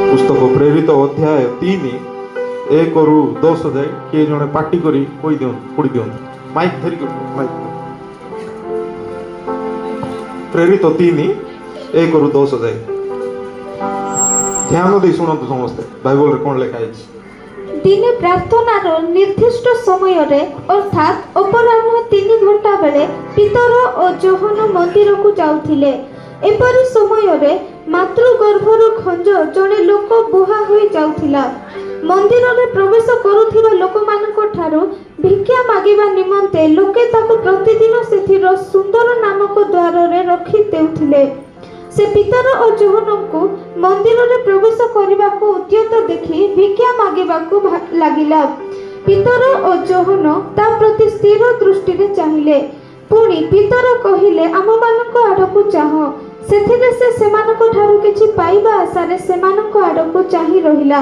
पुस्तक प्रेरित अध्याय 3 1 रु 10 जाए किए जड़े पार्टी करी कोई दियो पढ़ी दियो माइक धरी माइक प्रेरित 3 1 रु 10 जाए ध्यान दे शुणु समस्ते बाइबल रे कोन लिखा है। दिने प्रार्थनार निर्दिष्ट समय रे अर्थात अपराह्न 3 घंटा बेले पितर और जोहन मंदिर को जाउथिले। एपरि समय रे मातृगर्भर खंज जने लोक बुहा होई जाउथिला। मंदिर रे प्रवेश करुथिबा लोकमानक ठारू भिक्षा मागिबा निमंते लोके ताको प्रतिदिन सेथिर सुंदर नामक द्वार रे रखि देउथिले। से पितर और जोहन को मंदिर रे प्रवेश करने को उद्यत देखि भिक्षा मागिबाकू लागिला। पितर और जोहन ता प्रति स्थिर दृष्टि रे चाहिले। पुणी पितर कहिले आम मानक आड़कू चाह सेथिरे से सेमानक ठारू किछि पाइबा आशारे सेमानक आड़कू चाहि रहिला।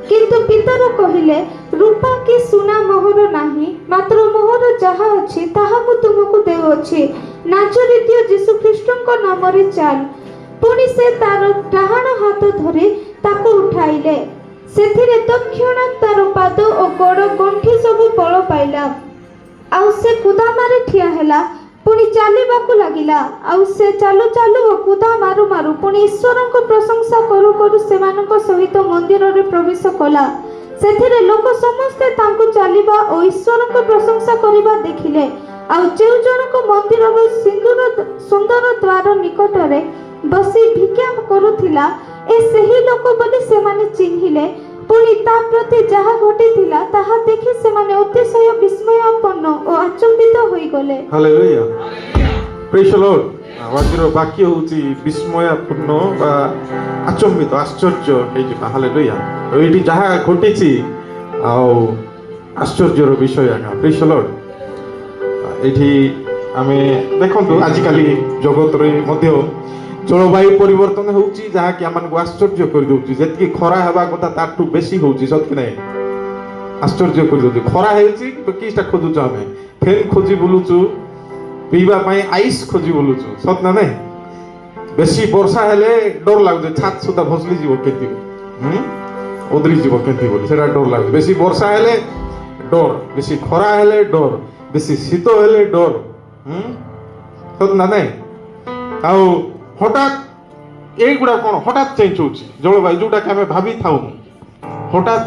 किंतु पितर कहिले रूपा की सुना मोहर नाही मात्र मोहर जहा अछि ताहा मु तुमको देउछि। नाजरीय यीशु ख्रीष्टक नाम रे चाल। पुणी से तार डाहाण हाथ धरी ताको उठाइले। सेथिरे तक्षण तार पाद और गोड़ गंठी सब बल पाइला। आउ से कुदामारे ठिया हेला। पुणी चालिबाकू लागिला। आउ से चालू चालू और कुदा मारु मारु पुणी ईश्वरक प्रशंसा करू करू सेमानक सहित मंदिर रे प्रवेश कला। सेथिरे लोक समस्ते तांको चालिबा और ईश्वरक प्रशंसा करिबा देखिले। आउ जेउ जनक मंदिर रे सुंदर द्वार निकट रे बसी भिक्षा करुथिला ए सही लोक बोली सेमाने चिन्हिले। पुणी ता प्रति जहा घटिथिला ताहा देखि सेमाने अतिशय विस्मयपन्न और आचंबित होई गले। Hallelujah praise the Lord. वाक्यर वाक्य होची विस्मयपूर्ण बा आचंबित आश्चर्य हे जिबा। हालेलुया एठी जहा घटिछि आ आश्चर्यर विषय आका प्रेज द लॉर्ड। एठी आमे देखंतु आजिकाली जगत रे मध्य जलवायु परिवर्तन होउची जहा कि हमन को आश्चर्य कर दोउची। जेतकी खरा हेबा कथा ताठू बेसी होउची सत कि नै आश्चर्य कर दोउची। खरा हेउची तो किछटा खोजुच हमें फैन खोजी बुलुचु पीबा पई आइस खोजी बुलुचु सत ना नै। बेसी वर्षा हेले डर लागजे छात सुदा भसली जीव केति ओदरी जीव केति बोली सेटा डर लागजे। बेसी वर्षा हेले डर बेसी खरा हेले डर बेसी शीत हेले डर सत ना नै। आउ हठात एगुड़ा कौन हठात चेंज होची जलवायु जोटा कि आम भावी थाउ हठात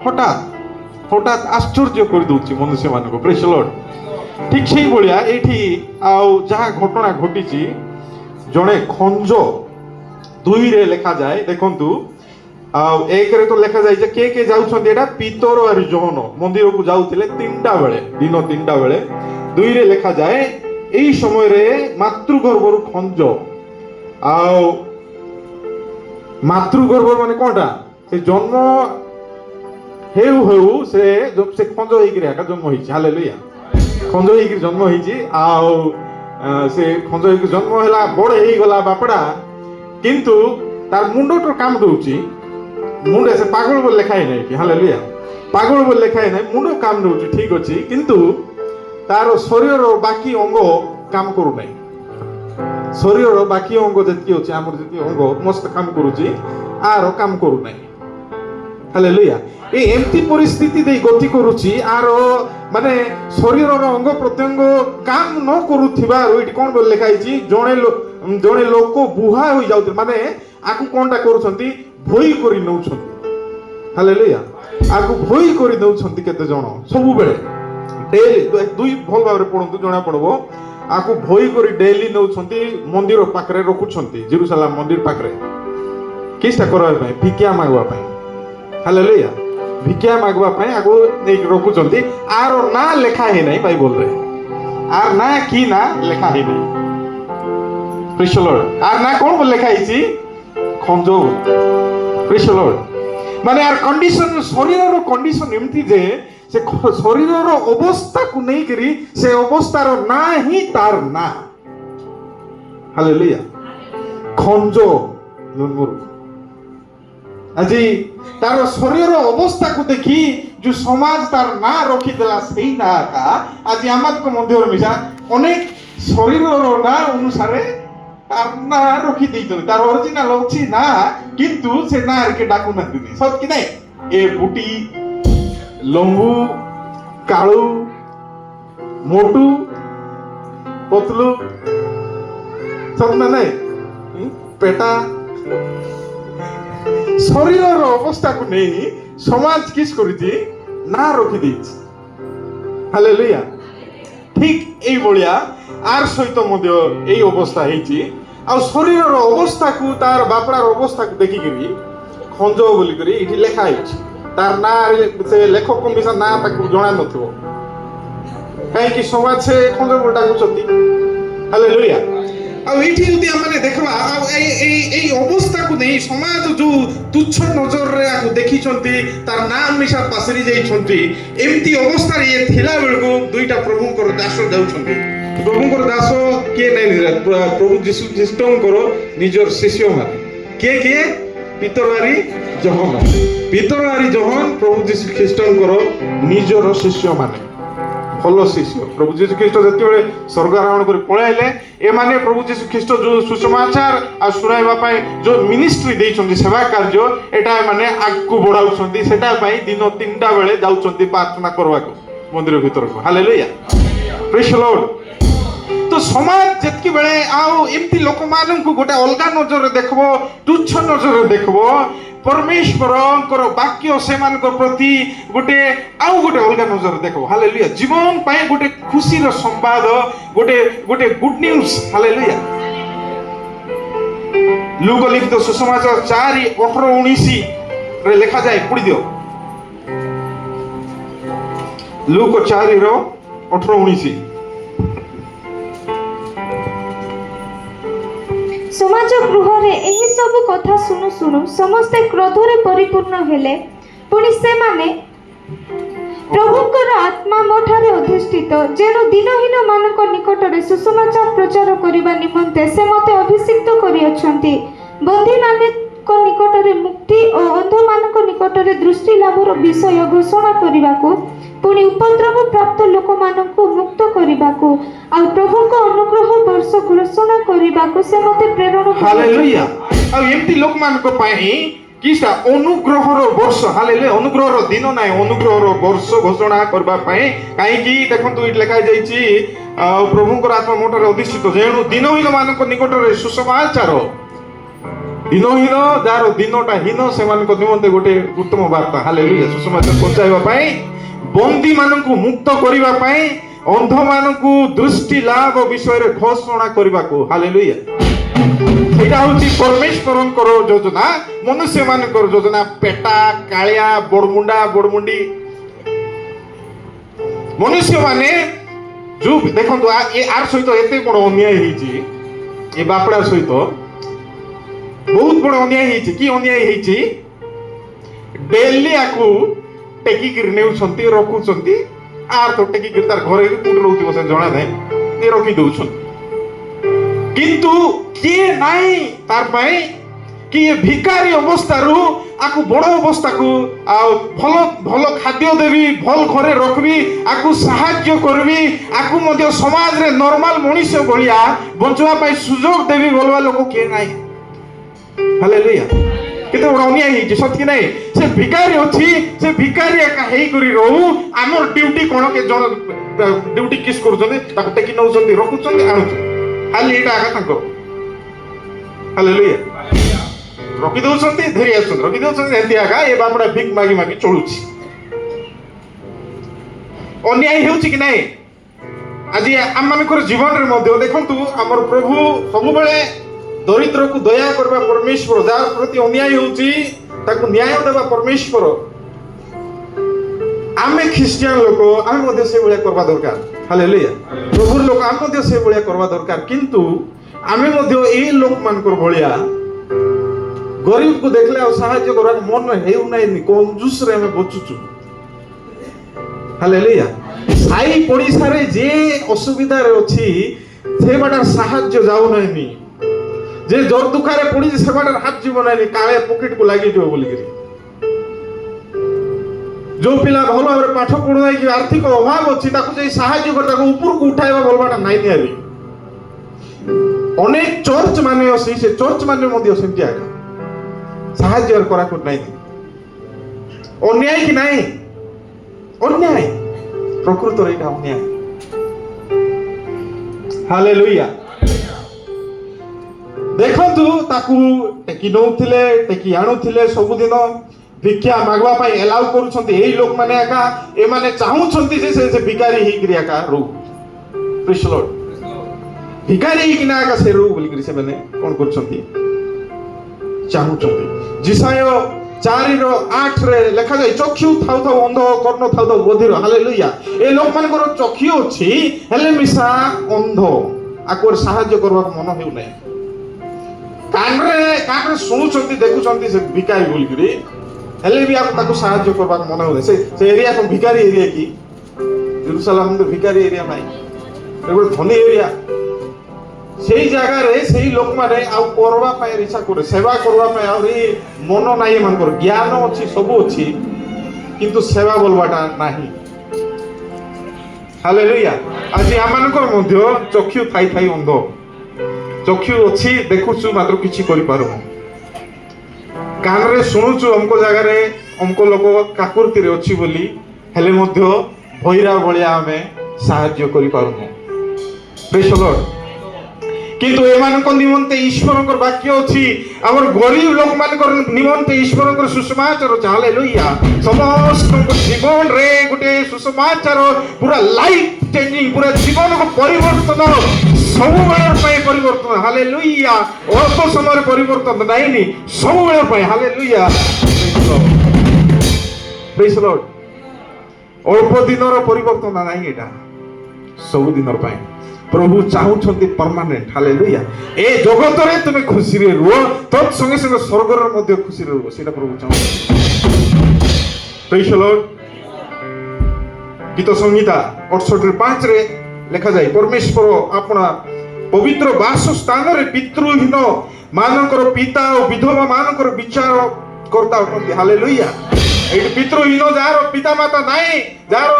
हठात हठात आश्चर्य कर दूची मनुष्य मान को प्रेज द लॉर्ड। ठीक से भाया एठी आउ जहा घटना घटी जड़े खंज 2 रे लिखा जाए देखंतु आउ 1 रे तो लिखा जाए जे के जाउछन एटा पितर और जोहन मंदिर को जाउथिले 3टा बेले दिन 3टा बेले। 2 रे लिखा जाए एई समय रे मातृगर्भर खंज आउ मातृगर्भ माने कोनटा से जन्म हेउ हेउ से जब से खंज होई रे का जन्म होई। हालेलुया खंज होई के जन्म होई आउ से खंज होई के जन्म हला बड़ हेई गला बापड़ा किंतु तार मुंडो तो काम दोउची मुंडे से पागल बोल लिखाई नै कि। हालेलुया पागल बोल लिखाई नै मुंडो काम दोउची ठीक अछि किंतु तार शरीर रो बाकी अंग काम करू नै। शरीर बाकी अंग जति अछि हमर जति अंग मस्त काम करूची आरो काम करू नै। हालेलुया ए एमती परिस्थिति दे गति करूची आरो माने शरीर रो अंग प्रत्यंग काम न करूथिबा एठी कोन बोल लिखाई छी जणे लोक बुहा होई जाउत माने आकु कोनटा करूछंती भोई करी नउछंती। हालेलुया आकु भोई करी नउछंती केते जण सब बेले डेली 2 भल भाबरे पढंतु जणा पड़बो आकु भोई करी डेली नउछंती मंदिर पाखरे रखुछंती जेरूसलाम मंदिर पाखरे किछटा करबा पई भिक्षा मागवा पई। हालेलुया भिक्षा मागवा पई आकु नै रखुछंती आरो ना लेखा हे नै बाइबल रे आर ना की ना लेखा हे नै। प्रेज द लॉर्ड आर ना कोन लेखा हिची खंजो प्रेज द लॉर्ड माने आर कंडीशन शरीर रो कंडीशन एमती जे से शरीर रो अवस्था को नहीं करी से अवस्था रो ना ही तार ना। हालेलुया खंजो नुनमुर আজি तार शरीर रो अवस्था को देखी जो समाज तार ना रखी देला सही ना का आज आमात को मध्य मिसा अनेक शरीर रो ना अनुसारे তার না রখি ଦେଇଛନ୍ତି তার অরিজিনাল ଅଛି না কিন্তু ସେ ନା কে ডাকু নাতিনি সত কি নাই এ বুটি লম্বু কাଳୁ মোটু পতলু সত না নাই পেটা শরীরর অবস্থাକୁ ନେଇ সমাজ কিস করিছি না রখি ଦେଇଛି ହାଲେଲୁୟା ঠিক এই ভଳିଆ আর সহিত মধ্য এই অবস্থা ହେଇଛି ଆଉ ଶରୀରର ଅବସ୍ଥାକୁ ତାର ବାପଡ଼ାର ଅବସ୍ଥାକୁ ଦେଖିକିରି ଖଞ୍ଜ ବୋଲିକରି ଏଠି ଲେଖା ହେଇଛି ତାର ନାଁ ସେ ଲେଖକ ମିଶା ନାଁ ତାକୁ ଜଣା ନଥିବ କାହିଁକି ସମାଜ ସେ ଖଞ୍ଜ ବୋଲି ଡାକୁଛନ୍ତି ହାଲେଲୁୟା ଆଉ ଏଇଠି ଯଦି ଆମେ ଦେଖିବା ଆଉ ଏଇ ଅବସ୍ଥାକୁ ନେଇ ସମାଜ ଯୋଉ ତୁଚ୍ଛ ନଜରରେ ଆକୁ ଦେଖିଛନ୍ତି ତାର ନାଁ ମିଶା ପାସରି ଯାଇଛନ୍ତି ଏମିତି ଅବସ୍ଥାରେ ଇଏ ଥିଲା ବେଳକୁ ଦୁଇଟା ପ୍ରଭୁଙ୍କର ଦାସ ଯାଉଛନ୍ତି ପ୍ରଭୁଙ୍କର ଦାସ କିଏ ନାଇଁ ପ୍ରଭୁ ଯୀଶୁ ଖ୍ରୀଷ୍ଟଙ୍କର ନିଜର ଶିଷ୍ୟମାନେ କିଏ ପିତରାରି ଜହନ ପ୍ରଭୁ ଯୀଶୁ ଖ୍ରୀଷ୍ଟଙ୍କର ନିଜର ଶିଷ୍ୟମାନେ ଭଲ ଶିଷ୍ୟ ପ୍ରଭୁ ଯୀଶୁ ଖ୍ରୀଷ୍ଟ ଯେତେବେଳେ ସ୍ୱର୍ଗାରୋହଣ କରି ପଳାଇଲେ ଏମାନେ ପ୍ରଭୁ ଯୀଶୁ ଖ୍ରୀଷ୍ଟ ଯୋଉ ସୁସମାଚାର ଆଉ ଶୁଣାଇବା ପାଇଁ ଯୋଉ ମିନିଷ୍ଟ୍ରି ଦେଇଛନ୍ତି ସେବା କାର୍ଯ୍ୟ ଏଟା ଏମାନେ ଆଗକୁ ବଢାଉଛନ୍ତି ସେଟା ପାଇଁ ଦିନ 3ଟା ବେଳେ ଯାଉଛନ୍ତି ପ୍ରାର୍ଥନା କରିବାକୁ ମନ୍ଦିର ଭିତରକୁ ହାଲେଲୁୟା ପ୍ରେଜ୍ ଦ ଲର୍ଡ ତ ସମାଜ ଯେତିକି ବେଳେ ଆଉ ଏମିତି ଲୋକମାନଙ୍କୁ ଗୋଟେ ଅଲଗା ନଜରରେ ଦେଖିବ ତୁଚ୍ଛ ନଜରରେ ଦେଖିବ ପରମେଶ୍ୱରଙ୍କର ବାକ୍ୟ ସେମାନଙ୍କ ପ୍ରତି ଗୋଟେ ଆଉ ଗୋଟେ ଅଲଗା ନଜରରେ ଦେଖିବ ହାଲେଲୁୟା ଜୀବନ ପାଇଁ ଗୋଟେ ଖୁସିର ସମ୍ବାଦ ଗୋଟେ ଗୁଡ୍ ନ୍ୟୁଜ ହାଲେଲୁୟା ଲୁକ ଲିଖିତ ସୁସମାଚାର 4:18-19 ରେ ଲେଖାଯାଏ ପଢି ଦିଅ ଲୁକ 4:18-19 ସମାଜ ଗୃହରେ ଏହି ସବୁ କଥା ଶୁଣୁ ଶୁଣୁ ସମସ୍ତେ କ୍ରୋଧରେ ପରିପୂର୍ଣ୍ଣ ହେଲେ ପୁଣି ସେମାନେ ପ୍ରଭୁଙ୍କର ଆତ୍ମା ମୋ ଠାରେ ଅଧିଷ୍ଠିତ ଯେଣୁ ଦିନହୀନ ମାନଙ୍କ ନିକଟରେ ସୁସମାଚାର ପ୍ରଚାର କରିବା ନିମନ୍ତେ ସେ ମୋତେ ଅଭିଷିକ୍ତ କରିଅଛନ୍ତି ବନ୍ଦୀମାନଙ୍କ ନିକଟରେ ମୁକ୍ତି ଓ ଅନ୍ଧମାନଙ୍କ ନିକଟରେ ଦୃଷ୍ଟି ଲାଭର ବିଷୟ ଘୋଷଣା କରିବାକୁ ପୁଣି ଉପଦ୍ରବ ପ୍ରାପ୍ତ ଲୋକମାନଙ୍କୁ ମୁକ୍ତ କରିବାକୁ ଆଉ ପ୍ରଭୁଙ୍କ ଅନୁଗ୍ରହ ବର୍ଷ ଘୋଷଣା କରିବାକୁ ସେ ମୋତେ ପ୍ରେରଣ ହାଲେଲୁୟା ଆଉ ଏମିତି ଲୋକମାନଙ୍କ ପାଇଁ କିଟା ଅନୁଗ୍ରହର ବର୍ଷ ହାଲେଲୁୟା ଅନୁଗ୍ରହର ଦିନ ନାହିଁ ଅନୁଗ୍ରହର ବର୍ଷ ଘୋଷଣା କରିବା ପାଇଁ କାହିଁକି ଦେଖନ୍ତୁ ଏଠି ଲେଖା ଯାଇଛି ପ୍ରଭୁଙ୍କର ଆତ୍ମା ମୋ ଠାରେ ଅଧିଷ୍ଠିତ ଯେଣୁ ଦିନହୀନ ମାନଙ୍କ ନିକଟରେ ସୁସମାଚାର ଦିନହୀନ ଯାହାର ଦିନଟା ହୀନ ସେମାନଙ୍କ ନିମନ୍ତେ ଗୋଟେ ଉତ୍ତମ ବାର୍ତ୍ତା ହାଲେଲୁୟା ସୁସମାଚାର ପହଞ୍ଚାଇବା ପାଇଁ ବନ୍ଦୀ ମାନଙ୍କୁ ମୁକ୍ତ କରିବା ପାଇଁ ଅନ୍ଧ ମାନଙ୍କୁ ଦୃଷ୍ଟି ଲାଭ ବିଷୟରେ ଘୋଷଣା କରିବାକୁ ହାଲେଲୁୟା এটা হচ্ছে পরমেশ্বরଙ୍କର যোজনা মনুষ্য ମାନଙ୍କର যোজনা পেটা কাଳିয়া বড়মুন্ডা বড়মুন্ডি মনুষ্য মানে ଯୋଉ ଦେଖନ୍ତୁ ଆର ସହିତ ଏତେ ବଡ଼ ଅନ୍ୟାୟ ହେଇଛି ଏ ବାପଡ଼ା ସହିତ ବହୁତ ବଡ଼ ଅନ୍ୟାୟ ହେଇଛି କି ଅନ୍ୟାୟ ହେଇଛି ଡେଲି ଆକୁ ଟେକିକିରି ନେଉଛନ୍ତି ରଖୁଛନ୍ତି ଆର ତ ଟେକିକିରି ତାର ଘରେ କୋଉଠି ରହୁଥିବ ସେ ଜଣା ନାହିଁ ଏ ରଖି ଦଉଛନ୍ତି কিন্তু କିଏ ନାହିଁ ତାର ପାଇଁ କି ଭିକାରୀ ଅବସ୍ଥାରୁ ଆକୁ ବଡ଼ ଅବସ୍ଥାକୁ ଆଉ ଭଲ ଭଲ ଖାଦ୍ୟ ଦେବି ଭଲ ଘରେ ରଖିବି ଆକୁ ସାହାଯ୍ୟ କରିବି ଆକୁ ମଧ୍ୟ ସମାଜରେ ନର୍ମାଲ ମଣିଷ ଭଳିଆ ବଞ୍ଚିବା ପାଇଁ ସୁଯୋଗ ଦେବି ବୋଲବା ଲୋକ କିଏ ନାହିଁ ହାଲେଲୁୟା କେତେ ବଡ଼ ଅନ୍ୟାୟ ହେଇଛି ସତ୍ୟ ନାହିଁ ସେ ଭିକାରୀ ଅଛି ସେ ଭିକାରୀ ଏକା ହେଇକରି ରହୁ ଆମର ଡ୍ୟୁଟି କ'ଣ କେ ଜଣ ଡ୍ୟୁଟି କିସ୍ କରୁଛନ୍ତି ତାକୁ ଟେକି ନେଉଛନ୍ତି ରଖୁଛନ୍ତି ଆଣୁଛନ୍ତି ଖାଲି ଏଇଟା ଆକା ତାଙ୍କର ହାଲେଲୁୟା ରଖି ଦଉଛନ୍ତି ଧରି ଆସୁଛନ୍ତି ରଖି ଦଉଛନ୍ତି ଏମିତି ଆକା ଏ ବାପଡ଼ା ଭିକ ମାଗି ମାଗି ଚଳୁଛି ଅନ୍ୟାୟ ହେଉଛି କି ନାହିଁ ଆଜି ଆମମାନଙ୍କର ଜୀବନରେ ମଧ୍ୟ ଦେଖନ୍ତୁ ଆମର ପ୍ରଭୁ ସବୁବେଳେ ଦରିଦ୍ରକୁ ଦୟା କରିବା ପରମେଶ୍ୱର ଯାହାର ପ୍ରତି ଅନ୍ୟାୟ ହେଉଛି ତାକୁ ନ୍ୟାୟ ଦେବା ପରମେଶ୍ୱର ଆମେ ଖ୍ରୀଷ୍ଟିଆନ ଲୋକ ଆମେ ମଧ୍ୟ ସେଇଭଳିଆ କରିବା ଦରକାର ହାଲେଲୁୟା ପ୍ରଭୁର ଲୋକ ଆମେ ମଧ୍ୟ ସେଇଭଳିଆ କରିବା ଦରକାର କିନ୍ତୁ ଆମେ ମଧ୍ୟ ଏଇ ଲୋକମାନଙ୍କର ଭଳିଆ ଗରିବକୁ ଦେଖିଲେ ଆଉ ସାହାଯ୍ୟ କରିବାକୁ ମନ ହେଉନାହିଁ କଞ୍ଜୁସରେ ଆମେ ବଞ୍ଚୁଛୁ ହାଲେଲୁୟା ସାଇ ପଡ଼ିଶାରେ ଯେ ଅସୁବିଧାରେ ଅଛି ସେ ବାଟାରେ ସାହାଯ୍ୟ ଯାଉନାହିଁ ଯେ ଜୋର ଦୁଃଖରେ ପଡ଼ିଛି ସେ ବାଟାରେ ହାତ ଯିବ ନାହିଁ କାଳେ ପକେଟକୁ ଲାଗିଯିବ ବୋଲିକିରି ଯୋଉ ପିଲା ଭଲ ଭାବରେ ପାଠ ପଢୁନାହିଁ କି ଆର୍ଥିକ ଅଭାବ ଅଛି ତାକୁ ଯାଇ ସାହାଯ୍ୟ କରି ତାକୁ ଉପରକୁ ଉଠାଇବା ବୋଲବାଟା ନାଇଁ ନିହାତି ଅନେକ ଚର୍ଚ୍ଚ ମାନେ ଅଛି ସେ ଚର୍ଚ୍ଚ ମାନେ ମଧ୍ୟ ସେମିତି ଆକା ସାହାଯ୍ୟ କରାକୁ ନାହିଁ ଅନ୍ୟାୟ କି ନାହିଁ ଅନ୍ୟାୟ ପ୍ରକୃତରେ ଏଇଟା ଅନ୍ୟାୟ ହାଲେଲୁୟା ଦେଖନ୍ତୁ ତାକୁ ଟେକି ନଉଥିଲେ ଟେକି ଆଣୁଥିଲେ ସବୁଦିନ ଭିକ୍ଷା ମାଗବା ପାଇଁ ଏଲାଉ କରୁଛନ୍ତି ଏଇ ଲୋକମାନେ ଏକା ଏମାନେ ଚାହୁଁଛନ୍ତି ଯେ ସେ ଭିକାରୀ ହେଇକିରି ଏକା ରହୁ ପ୍ରେଜ୍ ଦ ଲର୍ଡ ଭିକାରୀ ହେଇକିନା ଏକା ସେ ରହୁ ବୋଲିକିରି ସେମାନେ କ'ଣ କରୁଛନ୍ତି ଚାହୁଁଛନ୍ତି ଜିସାୟ 4:8 ଲେଖାଯାଏ ଚକ୍ଷୁ ଥାଉ ଥାଉ ଅନ୍ଧ କର୍ଣ୍ଣ ଥାଉ ଥାଉ ବଧିର ହାଲେଲୁୟା ଏ ଲୋକମାନଙ୍କର ଚକ୍ଷୁ ଅଛି ହେଲେ ମିଶା ଅନ୍ଧ ଆକୁ ସାହାଯ୍ୟ କରିବାକୁ ମନ ହେଉନାହିଁ କାନରେ ଶୁଣୁଛନ୍ତି ଦେଖୁଛନ୍ତି ସେ ଭିକାରୀ ବୋଲିକିରି ହେଲେ ବି ତାକୁ ସାହାଯ୍ୟ କରିବାକୁ ମନ ହେଉନାହିଁ ସେ ଏରିଆ କ'ଣ ଭିକାରୀ ଏରିଆ କି ଜେରୁସାଲେମ ଭିକାରୀ ଏରିଆ ନାହିଁ ଗୋଟେ ଧନୀ ଏରିଆ ସେଇ ଜାଗାରେ ସେଇ ଲୋକମାନେ ଆଉ କରିବା ପାଇଁ ଇଚ୍ଛା କରେ ସେବା କରିବା ପାଇଁ ଆହୁରି ମନ ନାହିଁ ଏମାନଙ୍କର ଜ୍ଞାନ ଅଛି ସବୁ ଅଛି କିନ୍ତୁ ସେବା ବୋଲବାଟା ନାହିଁ ହାଲେଲୁୟା ଆଜି ଆମମାନଙ୍କର ମଧ୍ୟ ଚକ୍ଷୁ ଥାଇ ଥାଇ ଅନ୍ଧ ଚକ୍ଷୁ ଅଛି ଦେଖୁଛୁ ମାତ୍ର କିଛି କରିପାରୁନୁ କାନରେ ଶୁଣୁଛୁ ଅମକ ଜାଗାରେ ଅମକ ଲୋକ କାକୁର୍ତିରେ ଅଛି ବୋଲି ହେଲେ ମଧ୍ୟ ଭୈରା ଭଳିଆ ଆମେ ସାହାଯ୍ୟ କରିପାରୁନୁ ପ୍ରେଜ୍ ଦ ଲର୍ଡ କିନ୍ତୁ ଏମାନଙ୍କ ନିମନ୍ତେ ଈଶ୍ୱରଙ୍କର ବାକ୍ୟ ଅଛି ଆମର ଗରିବ ଲୋକମାନଙ୍କର ନିମନ୍ତେ ଈଶ୍ୱରଙ୍କର ସୁସମାଚାର ଅଛି ହାଲେଲୁୟା ସମସ୍ତଙ୍କ ଜୀବନରେ ଗୋଟେ ସୁସମାଚାର ପୁରା ଲାଇଫ ଚେଞ୍ଜିଂ ପୁରା ଜୀବନକୁ ପରିବର୍ତ୍ତନ ସବୁବେଳ ପାଇଁ ପରିବର୍ତ୍ତନ ହାଲେଲୁୟା ଅଳ୍ପ ସମୟରେ ପରିବର୍ତ୍ତନ ନାହିଁନି ସବୁବେଳ ପାଇଁ ହାଲେଲୁୟା ପ୍ରେଜ୍ ଦ ଲର୍ଡ ଅଳ୍ପ ଦିନର ପରିବର୍ତ୍ତନ ନାହିଁ ଏଇଟା ସବୁ ଦିନର ପାଇଁ ପ୍ରଭୁ ଚାହୁଁଛନ୍ତି ପରମାନେଣ୍ଟ ହାଲେଲୁୟା ଏ ଜଗତରେ ତୁମେ ଖୁସିରେ ରୁହ ତତ୍ ସଙ୍ଗେ ସଙ୍ଗେ ସ୍ୱର୍ଗରେ ମଧ୍ୟ ଖୁସିରେ ରୁହ ସେଇଟା ପ୍ରଭୁ ଚାହୁଁଛନ୍ତି ପ୍ରେଜ୍ ଦ ଲର୍ଡ ଗୀତ ସଂହିତା 68:5 ଲେଖାଯାଏ ପରମେଶ୍ୱର ଆପଣା ପବିତ୍ର ବାସସ୍ଥାନରେ ପିତୃହୀନ ମାନଙ୍କର ପିତା ଓ ବିଧବା ମାନଙ୍କର ବିଚାର କର୍ତ୍ତା ଅଟନ୍ତି ହାଲେଲୁୟା ଏଇଠି ପିତୃହୀନ ଯାହାର ପିତା ମାତା ନାହିଁ ଯାହାର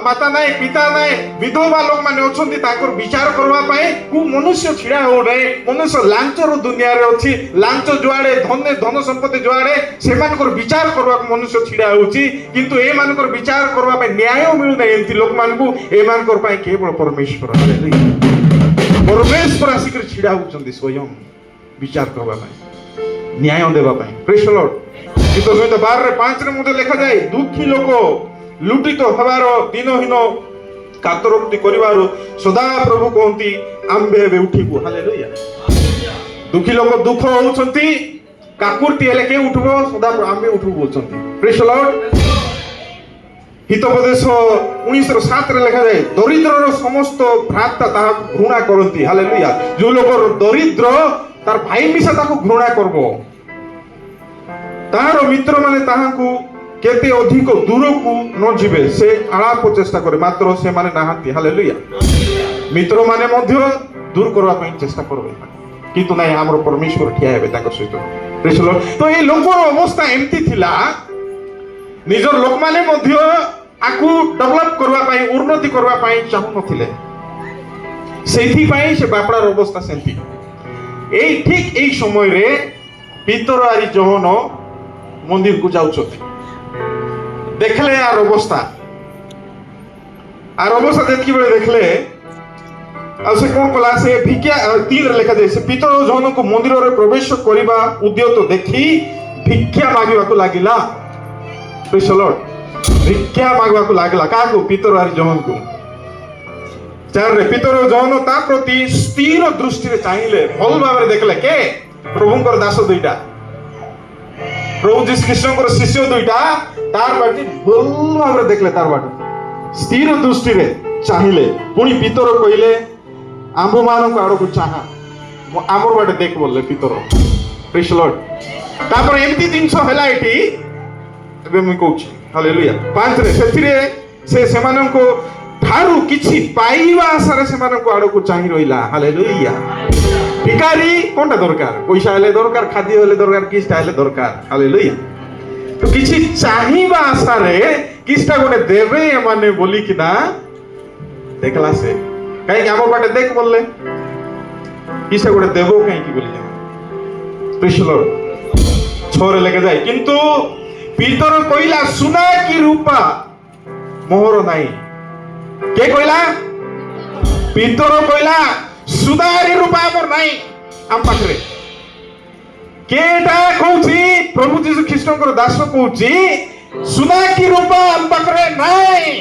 ମାତା ନାହିଁ ପିତା ନାହିଁ ବିଧବା ଲୋକମାନେ ଅଛନ୍ତି ତାଙ୍କର ବିଚାର କରିବା ପାଇଁ କୋଉ ମନୁଷ୍ୟ ଛିଡା ହଉନାହିଁ ମନୁଷ୍ୟ ଲାଞ୍ଚର ଦୁନିଆରେ ଅଛି ଲାଞ୍ଚ ଯୁଆଡେ ଧନ ସମ୍ପତ୍ତି ଯୁଆଡେ ସେମାନଙ୍କର ବିଚାର କରିବାକୁ ମନୁଷ୍ୟ ଛିଡା ହଉଛି କିନ୍ତୁ ଏମାନଙ୍କର ବିଚାର କରିବା ପାଇଁ ନ୍ୟାୟ ମିଳୁନାହିଁ ଏମିତି ଲୋକମାନଙ୍କୁ ଏମାନଙ୍କର ପାଇଁ କେବଳ ପରମେଶ୍ୱର ପରମେଶ୍ୱର ଆସିକରି ଛିଡା ହଉଛନ୍ତି ସ୍ୱୟଂ ବିଚାର କରିବା ପାଇଁ ନ୍ୟାୟ ଦେବା ପାଇଁ ପ୍ରେଜ୍ ଦ ଲର୍ଡ ଗୀତ ସଂହିତା 12:5 ମଧ୍ୟ ଲେଖାଯାଏ ଦୁଃଖୀ ଲୋକ ଲୁଟିତ ହେବାର ଦିନହୀନ କାତରୋକ୍ତି କରିବାରୁ ସଦା ପ୍ରଭୁ କହନ୍ତି ଆମ୍ଭେ ଏବେ ଉଠିବୁ ହାଲେଲୁୟା ଦୁଃଖୀ ଲୋକ ଦୁଃଖ ହଉଛନ୍ତି କାକୁର୍ତି ହେଲେ କିଏ ଉଠିବ ସଦା ଆମ୍ଭେ ଉଠିବୁ କହୁଛନ୍ତି ପ୍ରେଜ୍ ଦ ଲର୍ଡ ହିତୋପଦେଶ 19:7 ଲେଖାଯାଏ ଦରିଦ୍ରର ସମସ୍ତ ଭ୍ରାତା ତାହାକୁ ଘୃଣା କରନ୍ତି ହାଲେଲୁୟା ଯୋଉ ଲୋକ ଦରିଦ୍ର ତାର ଭାଇ ମିଶା ତାକୁ ଘୃଣା କରବ ତାହାର ମିତ୍ରମାନେ ତାହାକୁ କେତେ ଅଧିକ ଦୂରକୁ ନ ଯିବେ ସେ ଆଳାପ ଚେଷ୍ଟା କରେ ମାତ୍ର ସେମାନେ ନାହାନ୍ତି ହାଲେଲୁୟା ମିତ୍ରମାନେ ମଧ୍ୟ ଦୂର କରିବା ପାଇଁ ଚେଷ୍ଟା କରିବେ କିନ୍ତୁ ନାହିଁ ଆମର ପରମେଶ୍ୱର ଠିଆ ହେବେ ତାଙ୍କ ସହିତ ପ୍ରେଜ୍ ଦ ଲର୍ଡ ତ ଏଇ ଲୋକର ଅବସ୍ଥା ଏମିତି ଥିଲା ନିଜର ଲୋକମାନେ ମଧ୍ୟ ଆକୁ ଡେଭଲପ କରିବା ପାଇଁ ଉନ୍ନତି କରିବା ପାଇଁ ଚାହୁଁନଥିଲେ ସେଇଥିପାଇଁ ସେ ବାପଡ଼ାର ଅବସ୍ଥା ସେମିତି ଏଇ ଠିକ ଏଇ ସମୟରେ ପିତର ଆରି ଯୋହନ ମନ୍ଦିରକୁ ଯାଉଛନ୍ତି ଦେଖିଲେ ଆର ଅବସ୍ଥା ଯେତିକିବେଳେ ଦେଖିଲେ ଆଉ ସେ କ'ଣ କଲା ସେ ଭିକ୍ଷା 3 ଲେଖାଯାଏ ସେ ପିତର ଯୋହନକୁ ମନ୍ଦିରରେ ପ୍ରବେଶ କରିବା ଉଦ୍ୟତ ଦେଖି ଭିକ୍ଷା ମାଗିବାକୁ ଲାଗିଲା ପ୍ରେଜ୍ ଦ ଲର୍ଡ ଭିକ୍ଷା ମାଗିବାକୁ ଲାଗିଲା କାହାକୁ ପିତର ଆରି ଯୋହନକୁ 4 ପିତର ଯୋହନ ତା ପ୍ରତି ସ୍ଥିର ଦୃଷ୍ଟିରେ ଚାହିଁଲେ ଭଲ ଭାବରେ ଦେଖିଲେ କେ ପ୍ରଭୁଙ୍କର ଦାସ ଦୁଇଟା ପ୍ରଭୁ ଯୀଶୁ ଖ୍ରୀଷ୍ଟଙ୍କର ଶିଷ୍ୟ ଦୁଇଟା ତାର ବାଟି ଭଲ ଭାବରେ ଦେଖିଲେ ତାର ବାଟ ସ୍ଥିର ଦୃଷ୍ଟିରେ ଚାହିଁଲେ ପୁଣି ପିତର କହିଲେ ଆମ୍ଭମାନଙ୍କ ଆଡ଼କୁ ଚାହା ଆମର ବାଟେ ଦେଖ ବୋଲେ ପିତର ପ୍ରେଜ୍ ଦ ଲର୍ଡ ତାପରେ ଏମିତି ଜିନିଷ ହେଲା ଏଠି ଏବେ ମୁଁ କହୁଛି ହାଲେଲୁୟା 5 ସେଥିରେ ସେ ସେମାନଙ୍କୁ ଠାରୁ କିଛି ପାଇବା ଆଶାରେ ସେମାନଙ୍କ ଆଡ଼କୁ ଚାହିଁ ରହିଲା ହାଲେଲୁୟା ଭିକାରୀ କୋনটা ଦରକାର ପଇସା ହେଲେ ଦରକାର ଖାଦ୍ୟ ହେଲେ ଦରକାର କିଛିଟା ହେଲେ ଦରକାର ହାଲେଲୁୟା ତ କିଛି ଚାହିଁବା ଆଶାରେ କିଛିଟା ଗୋଟେ ଦେବେ ଏମାନେ ବୋଲିକିନା ଦେଖିଲା ସେ କାହିଁକି ଆମ ବାଟେ ଦେଖ ବୋଲେ किसे गोटे देव कहीं बोली कृष्ण छोरे लेके जाए किंतु पीतर कहला सुना की रूपा मोहर नहीं के कहला पीतर कहला सुनारी रूपा मोर नहीं आम पाखरे केटा कहूची प्रभु जीशु ख्रीष्ट दास कहूची सुना की रूपा आम पाखरे नहीं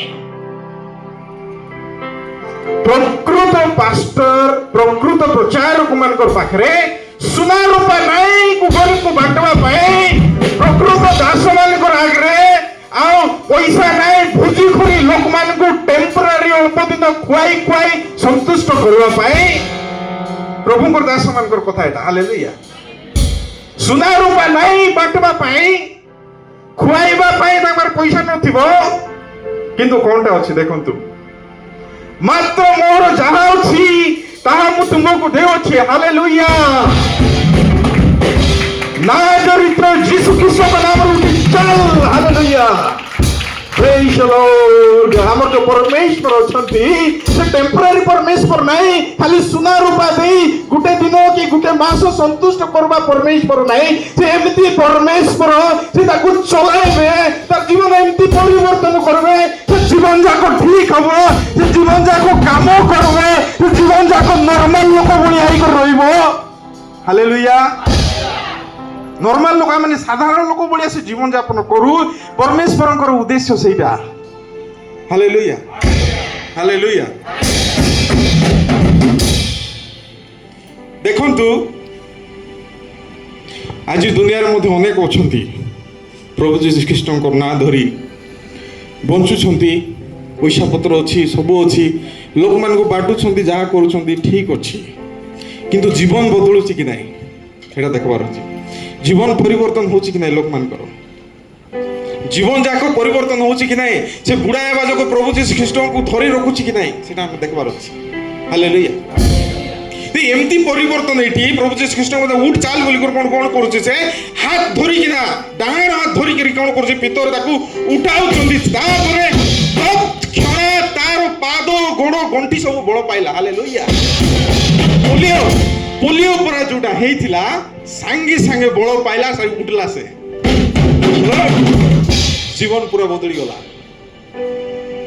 प्रकृत पास्टर प्रकृत प्रचारक मान पाखरे सुना रूपा नहीं कुकर को बांटवा पाए प्रकृत दास मान आगे आउ पैसा नहीं भोजी खोरी लोक मान को टेम्परारी अल्प दिन खुआई खुआई संतुष्ट करवा पाए प्रभु को दास मान कथा एटा हालेलुया सुना रूपा नहीं बांटवा पाए खुआइबा पाए ताकर पैसा नथिबो किंतु कोनटा अछि देखंतु मात्र मोर जहा अछि ताहा मु तुमको देउछि हालेलुया नाजरित्र यीशु ख्रीष्ट का नाम रे चल हालेलुया प्रेज द लॉर्ड हमर जो परमेश्वर अछंती से टेम्पररी परमेश्वर नहीं खाली सुना रूपा देई गुटे दिन की गुटे मास संतुष्ट करबा परमेश्वर नहीं से एमती परमेश्वर से ताकू चलाइबे तार जीवन एमती परिवर्तन करबे से जीवन जाको ठीक हबो से जीवन जाको काम करबे से जीवन जाको नॉर्मल लोक बणी आइ कर रहइबो हालेलुया नॉर्मल लोक माने साधारण लोक बड़ी से जीवन यापन करू परमेश्वर उद्देश्य सेटा हालेलुया हालेलुया देखंतु आज दुनिया रे अनेक अछंती प्रभु जीशु ख्रीष्ट ना धरी बंचुछंती पैसा पत्र अच्छी सब अच्छी लोक मान को बाटुछंती जहाँ करूछंती ठीक अच्छी किंतु जीवन बदलुची कि नहीं सेटा देखबार अछि जीवन परिवर्तन होची कि नहीं लोक मानकर जीवन जाक परिवर्तन होची कि नहीं से बुढ़ा हेबा जो प्रभु जीशु ख्रीष्ट को धरी रखुची कि नहीं सेटा हम देखबार अछि हालेलुया ते एमती परिवर्तन एठी प्रभु जीशु ख्रीष्ट को उठ चाल बोली कोन कोन करूची से हाथ धरी किना डाण हाथ धरी करी कोन करूची पितर ताकू उठाउचंदी तापरे तत्क्षण तार पाद गोड़ गंठी सब बळ पाइला हालेलुया पोलियो पर जोटा हेइथिला सांगे सांगे बळ पाइला से उठला से जीवन पूरा बदली गला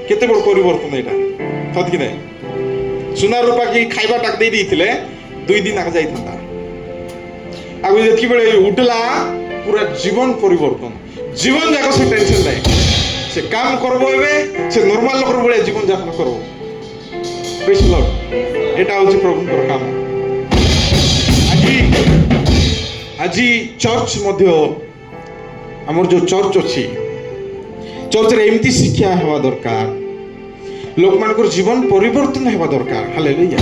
केते बड़ परिवर्तन एटा सत कि नहीं सुना रूपा की खाइबा टाक दे दिथिले 2 दिन आगे जाई था आगु जेतकी बेले उठला पूरा जीवन परिवर्तन जीवन जाको से टेंशन नहीं से काम करबो एबे से नॉर्मल लोकर बळे जीवन यापन करबो प्रेज द लॉर्ड एटा होची प्रभु कर काम आज चर्च मध्य आमर जो चर्च अच्छी चर्च रे एमती शिक्षा हेबा दरकार लोक मानकर जीवन परिवर्तन हेबा दरकार हालेलुया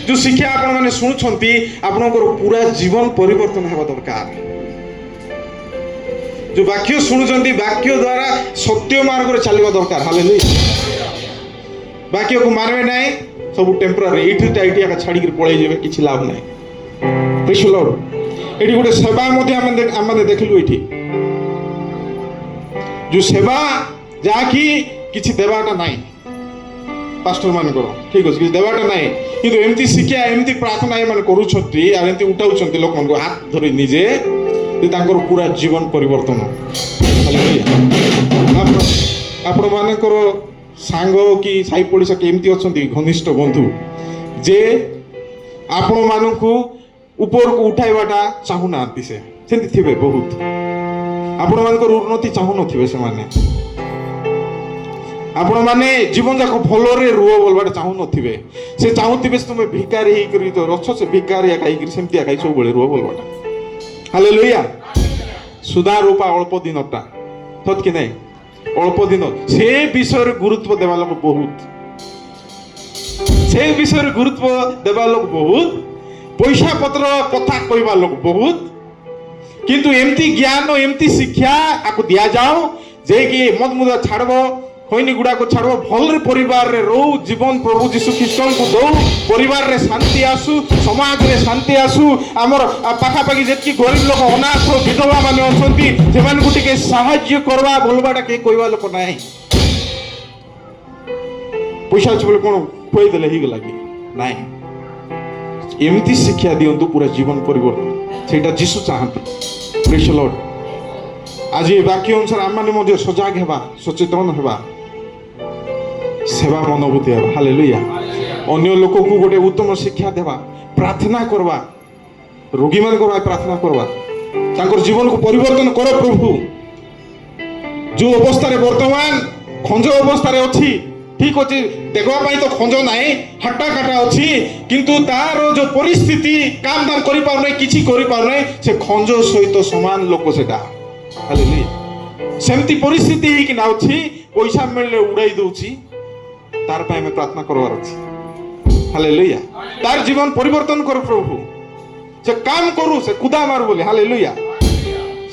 जो शिक्षा आपण माने सुनुछंती आपनकर पूरा जीवन परिवर्तन हेबा दरकार जो वाक्य सुनुछंती वाक्य द्वारा सत्य मार्ग रे चलबा दरकार हालेलुया वाक्य को मानबे नाही सब टेम्पररी इठी का छाडी के पळै जेबे किछि लाभ नाही प्रेज द लॉर्ड एठी गोटे सेवा मध्य आम देखलु एठी जो सेवा जाकि किछि देवाटा नाही पास्टर मान करो ठीक अछि किछि देवाटा नाही किंतु एमती शिक्षा एमती प्रार्थना ए मान करूछंती आ एमती उठाउछंती लोक मान को हाथ धरि निजे जे तांकर पूरा जीवन परिवर्तन हालेलुया आपण मानकर सांग कि साई पड़ोसा के एमती अछंती घनिष्ठ बंधु जे आपण मानकू ऊपर को उठाइबाटा चाहू ना से सेंती थिबे बहुत आपण मानकर उन्नति चाहू नथिबे से माने आपण माने जीवन जाको भलोरे रुओ बोलबाटा चाहू नथिबे से चाहूथिबे तुमे भिकारी हे करी तो रछ से भिकारी खाई करी सेंती खाई सब बळे रुओ बोलबाटा हालेलुया सुधा रूपा अल्प दिनटा सत कि नहीं अल्प दिन से विषय गुरुत्व देवा लोक बहुत से विषय गुरुत्व देवा लोक बहुत पैसा पत्र कथा कहवा लोक बहुत किंतु एमती ज्ञान एमती शिक्षा आको दिया जाओ जे कि मद मुदा छाड़बो खैनी गुड़ा को छाड़बो भल परिवार रे रो जीवन प्रभु जीशु ख्रीष्ट को दो परिवार रे शांति आसु समाज रे शांति आसु हमर पाखा पाखी जेतकी गरीब लोक अनाथ विधवा माने अछंती जेमान को टिके सहाय्य करवा बोलबाटा के कहवा लोक नाही पैसा छ बोले कोन कोइ देले ही गला कि नाही एमती शिक्षा दियंतु पूरा जीवन परिवर्तन सेटा जीशु चाहती। Praise the Lord. आज ये वाक्य अनुसार आम मैंने सजग हेबा, सचेतन हेबा, सेवा मनोभूति हेबा। हालेलुया। अन्य लोक को गोटे उत्तम शिक्षा देवा, प्रार्थना करवा, रोगी मान को प्रार्थना करवा, तांकर जीवन को परिवर्तन करो प्रभु। जो अवस्था रे वर्तमान खंज अवस्था रे अछि, ठीक अछि, देखवा पाई तो खंज नाही, हट्टा कटा अछि, किंतु तार जो परिस्थिति काम दाम करि पार नै, किछि करि पार नै, से खंज सहित समान लोक सेटा। हालेलुया। सेमती परिस्थिति ही कि ना अछि, पैसा मिलले उड़ाई दोछि, तार पाई में प्रार्थना करवार अछि। हालेलुया। तार जीवन परिवर्तन कर प्रभु। से काम करू, से कुदा मार बोले। हालेलुया।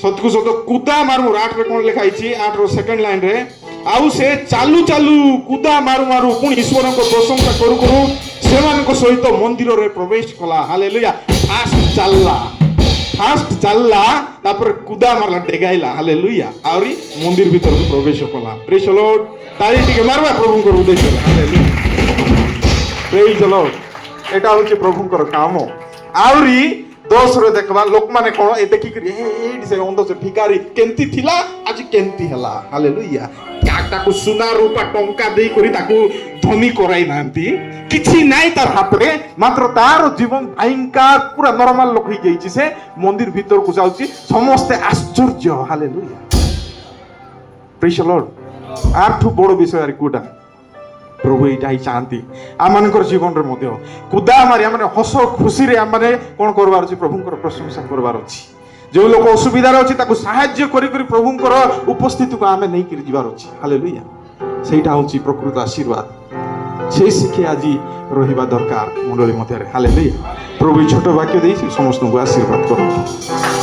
सतकु सत कुदा मारू। 8 रे कोन लिखा हिची, 8 रो सेकंड लाइन रे, आउ से चालू चालू कुदा मारू मारू पुणी ईश्वर को प्रशंसा करू करू सेमान को सहित मंदिर रे प्रवेश कला। हालेलुया। फास्ट चलला तापर कुदा मारला, डेगाइला। हालेलुया। आउरी मंदिर भीतर को प्रवेश कला। Praise the Lord. तारी टिके मारवा प्रभु को उद्देश्य। हालेलुया। Praise the Lord. एटा होची प्रभु को काम। आउरी दोष रे देखबा लोक माने कोन ए देखि करी ए से ओंदो से भिखारी केंती थिला, आज केंती हला। हालेलुया। ताकू सुना रूपा टंका दे करी ताकू धनी कराई नांती, किछि नाइ तार हाथ रे, मात्र तार जीवन भयंकर पूरा नॉर्मल लोक ही गई से मंदिर भीतर को जाउची, समस्त आश्चर्य। हालेलुया। Praise the Lord. आठु बड़ विषय आर कोडा प्रभु एटा ही चाहती आम मानकर जीवन रे मध्य कुदा मारी आम हस खुशी रे आम कौन करबार अछि, प्रभुंकर प्रशंसा करबार अछि। जो लोक असुविधार अछि ताकू सहाय्य करी करी प्रभुंकर उपस्थिति को आमे नै करी जीवार अछि। हालेलुया। सेटा होची प्रकृत आशीर्वाद। से शिखे आज रहिबा दरकार मंडली मध्य रे। हालेलुया। प्रभु छोट वाक्य देई समस्त को आशीर्वाद करो।